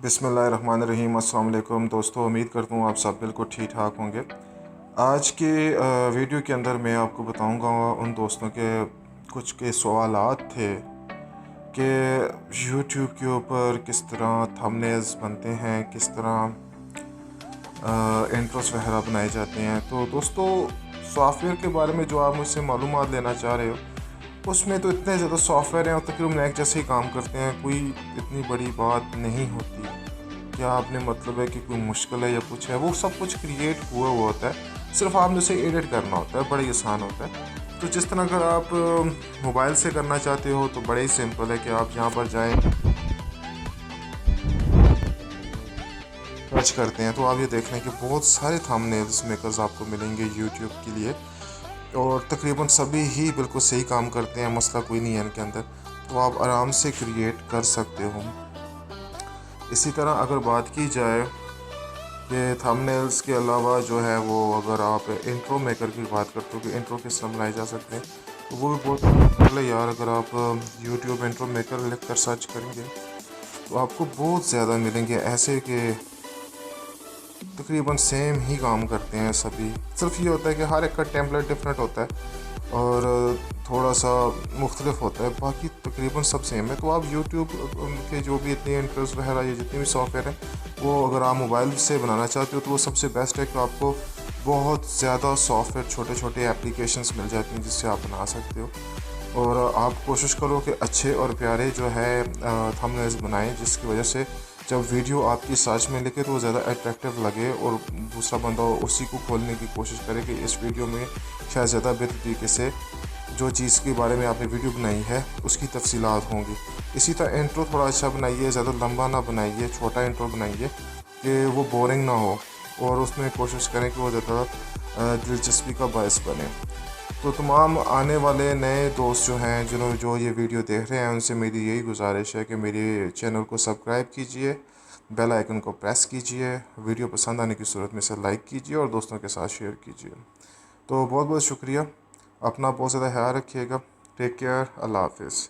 बिस्मिल्लाहिर्रहमानिर्रहीम। अस्सलाम वालेकुम दोस्तों, उम्मीद करता हूँ आप सब बिल्कुल ठीक ठाक होंगे। आज के वीडियो के अंदर मैं आपको बताऊँगा उन दोस्तों के कुछ के सवालात थे कि यूट्यूब के ऊपर किस तरह थंबनेल्स बनते हैं, किस तरह इंट्रोस वगैरह बनाए जाते हैं। तो दोस्तों, सॉफ्टवेयर के बारे में जो आप मुझसे मालूमात लेना चाह रहे हो, उसमें तो इतने ज़्यादा सॉफ्टवेयर हैं और तकरीबन एक जैसे ही काम करते हैं, कोई इतनी बड़ी बात नहीं होती। क्या आपने मतलब है कि कोई मुश्किल है या कुछ है, वो सब कुछ क्रिएट हुआ होता है, सिर्फ आपने उसे एडिट करना होता है, बड़ा ही आसान होता है। तो जिस तरह अगर आप मोबाइल से करना चाहते हो तो बड़ा ही सिंपल है कि आप यहाँ पर जाएं, सर्च करते हैं तो आप ये देख लें कि बहुत सारे थंबनेल्स मेकर्स आपको मिलेंगे यूट्यूब के लिए, और तकरीबन सभी ही बिल्कुल सही काम करते हैं, मसला कोई नहीं है इनके अंदर। तो आप आराम से क्रिएट कर सकते हो। इसी तरह अगर बात की जाए कि थंबनेल्स के अलावा जो है वो, अगर आप इंट्रो मेकर की बात करते हो कि इंट्रो किस तरह बनाए जा सकते हैं, तो वो भी बहुत सिंपल है यार। अगर आप यूट्यूब इंट्रो मेकर लिख कर सर्च करेंगे तो आपको बहुत ज़्यादा मिलेंगे ऐसे कि तकरीबन सेम ही काम करते हैं सभी। सिर्फ ये होता है कि हर एक का टेम्पलेट डिफरेंट होता है और थोड़ा सा मुख्तलिफ होता है, बाकी तकरीबन सब सेम है। तो आप यूट्यूब के जो भी इतने इंट्रोस वगैरह या जितने भी सॉफ्टवेयर हैं, वो अगर आप मोबाइल से बनाना चाहते हो तो वो सबसे बेस्ट है कि आपको बहुत ज़्यादा सॉफ्टवेयर, छोटे छोटे एप्लीकेशंस मिल जाती हैं जिससे आप बना सकते हो। और आप कोशिश करो कि अच्छे और प्यारे जो है थंबनेल्स बनाएं, जिसकी वजह से जब वीडियो आपकी सर्च में लिखे तो वो ज़्यादा अट्रैक्टिव लगे और दूसरा बंदा उसी को खोलने की कोशिश करे कि इस वीडियो में शायद ज़्यादा बेहतर तरीके से जो चीज़ के बारे में आपने वीडियो बनाई है उसकी तफसीलात होंगी। इसी तरह इंट्रो थोड़ा अच्छा बनाइए, ज़्यादा लंबा ना बनाइए, छोटा इंट्रो बनाइए कि वो बोरिंग ना हो, और उसमें कोशिश करें कि वो ज़्यादा दिलचस्पी का बायस बने। तो तमाम आने वाले नए दोस्त जो हैं, जो ये वीडियो देख रहे हैं, उनसे मेरी यही गुजारिश है कि मेरे चैनल को सब्सक्राइब कीजिए, बेल आइकन को प्रेस कीजिए, वीडियो पसंद आने की सूरत में से लाइक कीजिए और दोस्तों के साथ शेयर कीजिए। तो बहुत बहुत शुक्रिया, अपना बहुत ज़्यादा ख्याल रखिएगा। टेक केयर, अल्लाह हाफिज़।